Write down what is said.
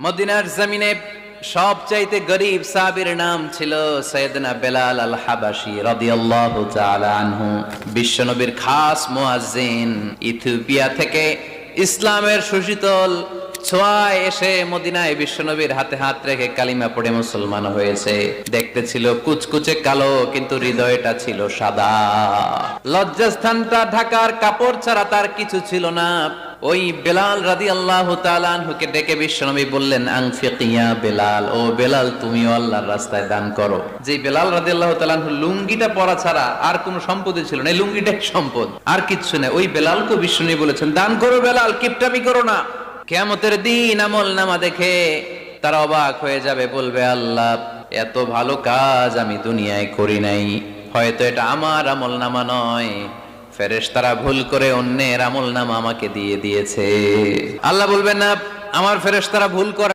মদিনার জমিনে সবচাইতে গরীব সাহাবীর নাম ছিল সাইয়েদনা বেলাল আল হাবাশী রাদিয়াল্লাহু তাআলা আনহু। বিশ্বনবীর খাস মুয়াজ্জিন, ইথিওপিয়া থেকে ইসলামের সুশীতল ছোঁয়ায় এসে মদিনায় বিশ্বনবীর হাতে হাত রেখে কালিমা পড়ে মুসলমান হয়েছে। দেখতে ছিল কুচকুচে কালো, কিন্তু হৃদয়টা ছিল সাদা। লজ্জাস্থানটা ঢাকার কাপড় ছাড়া তার কিছু ছিল না। ওই বেলাল রাদিয়াল্লাহু তাআলা আনহুকে ডেকে বিশ্বনবী বললেন, আনফিক ইয়া বেলাল, ও বেলাল তুমিও আল্লাহর রাস্তায় দান করো। যে বেলাল রাদিয়াল্লাহু তাআলা আনহু লুঙ্গিটা পরা ছাড়া আর কোনো সম্পদই ছিল না, এই লুঙ্গিটাই সম্পদ, আর কিচ্ছু নেই। ওই বেলালকে বিশ্বনবী বলেছেন, দান করো বেলাল, কিপটামি করো না। কিয়ামতের দিন আমল নামা দেখে তারা অবাক হয়ে যাবে, বলবে আল্লাহ এত ভালো কাজ আমি দুনিয়ায় করি নাই, হয়তো এটা আমার আমল নামা নয়, ফেরেশতারা ভুল করে অন্যের আমল নামা আমাকে দিয়ে দিয়েছে। আল্লাহ বলবেন না, আমার ফেরেশতারা ভুল করে